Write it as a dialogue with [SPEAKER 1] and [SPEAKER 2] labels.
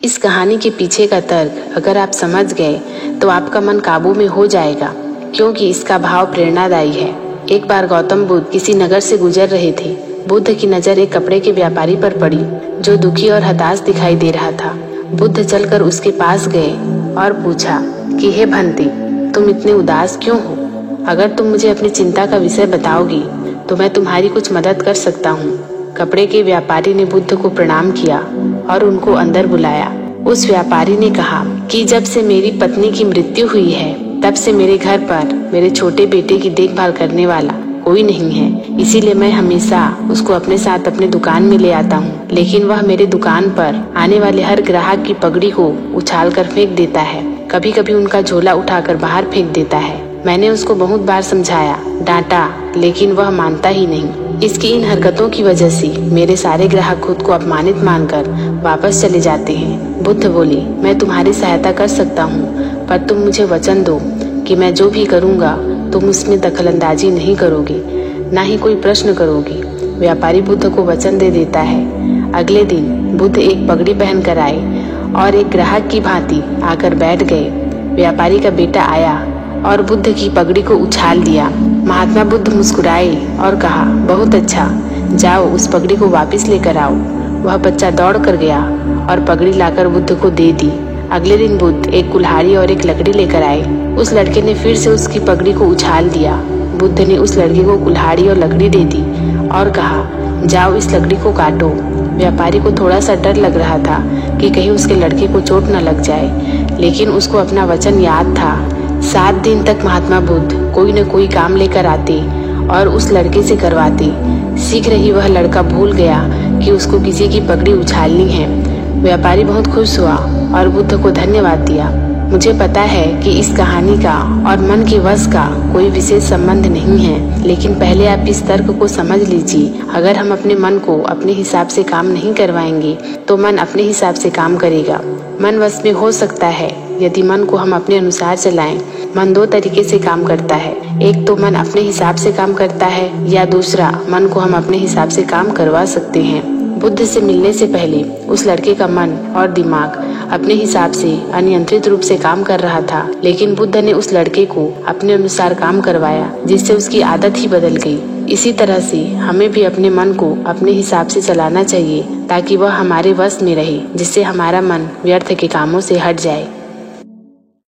[SPEAKER 1] इस कहानी के पीछे का तर्क अगर आप समझ गए तो आपका मन काबू में हो जाएगा, क्योंकि इसका भाव प्रेरणादायी है। एक बार गौतम बुद्ध किसी नगर से गुजर रहे थे। बुद्ध की नजर एक कपड़े के व्यापारी पर पड़ी जो दुखी और हताश दिखाई दे रहा था। बुद्ध चलकर उसके पास गए और पूछा कि हे भंते, तुम इतने उदास क्यों हो? अगर तुम मुझे अपनी चिंता का विषय बताओगी तो मैं तुम्हारी कुछ मदद कर सकता हूँ। कपड़े के व्यापारी ने बुद्ध को प्रणाम किया और उनको अंदर बुलाया। उस व्यापारी ने कहा कि जब से मेरी पत्नी की मृत्यु हुई है तब से मेरे घर पर मेरे छोटे बेटे की देखभाल करने वाला कोई नहीं है, इसीलिए मैं हमेशा उसको अपने साथ अपने दुकान में ले आता हूँ, लेकिन वह मेरे दुकान पर आने वाले हर ग्राहक की पगड़ी को उछाल कर फेंक देता है। कभी कभी उनका झोला उठाकर बाहर फेंक देता है। मैंने उसको बहुत बार समझाया, डांटा, लेकिन वह मानता ही नहीं। इसकी इन हरकतों की वजह से मेरे सारे ग्राहक खुद को अपमानित मानकर वापस चले जाते हैं। बुद्ध बोले, मैं तुम्हारी सहायता कर सकता हूँ, पर तुम मुझे वचन दो कि मैं जो भी करूँगा तुम उसमें दखलंदाजी नहीं करोगे, ना ही कोई प्रश्न करोगे। व्यापारी बुद्ध को वचन दे देता है। अगले दिन बुद्ध एक पगड़ी पहन कर आए और एक ग्राहक की भांति आकर बैठ गए। व्यापारी का बेटा आया और बुद्ध की पगड़ी को उछाल दिया। महात्मा बुद्ध मुस्कुराए और कहा, बहुत अच्छा, जाओ उस पगड़ी को वापस लेकर आओ। वह बच्चा दौड़ कर गया और पगड़ी लाकर बुद्ध को दे दी। अगले दिन बुद्ध एक कुल्हाड़ी और एक लकड़ी लेकर आए। उस लड़के ने फिर से उसकी पगड़ी को उछाल दिया। बुद्ध ने उस लड़के को कुल्हाड़ी और लकड़ी दे दी और कहा, जाओ इस लकड़ी को काटो। व्यापारी को थोड़ा सा डर लग रहा था कि कहीं उसके लड़के को चोट न लग जाए, लेकिन उसको अपना वचन याद था। 7 दिन तक महात्मा बुद्ध कोई न कोई काम लेकर आते और उस लड़के से करवाते। शीघ्र ही वह लड़का भूल गया कि उसको किसी की पगड़ी उछालनी है। व्यापारी बहुत खुश हुआ और बुद्ध को धन्यवाद दिया। मुझे पता है कि इस कहानी का और मन के वश का कोई विशेष संबंध नहीं है, लेकिन पहले आप इस तर्क को समझ लीजिए। अगर हम अपने मन को अपने हिसाब से काम नहीं करवाएंगे तो मन अपने हिसाब से काम करेगा। मन वश में हो सकता है यदि मन को हम अपने अनुसार चलाएं। मन 2 तरीके से काम करता है। एक तो मन अपने हिसाब से काम करता है, या दूसरा मन को हम अपने हिसाब से काम करवा सकते हैं। बुद्ध से मिलने से पहले उस लड़के का मन और दिमाग अपने हिसाब से अनियंत्रित रूप से काम कर रहा था, लेकिन बुद्ध ने उस लड़के को अपने अनुसार काम करवाया, जिससे उसकी आदत ही बदल गई। इसी तरह से हमें भी अपने मन को अपने हिसाब से चलाना चाहिए ताकि वह हमारे वश में रहे, जिससे हमारा मन व्यर्थ के कामों से हट जाए।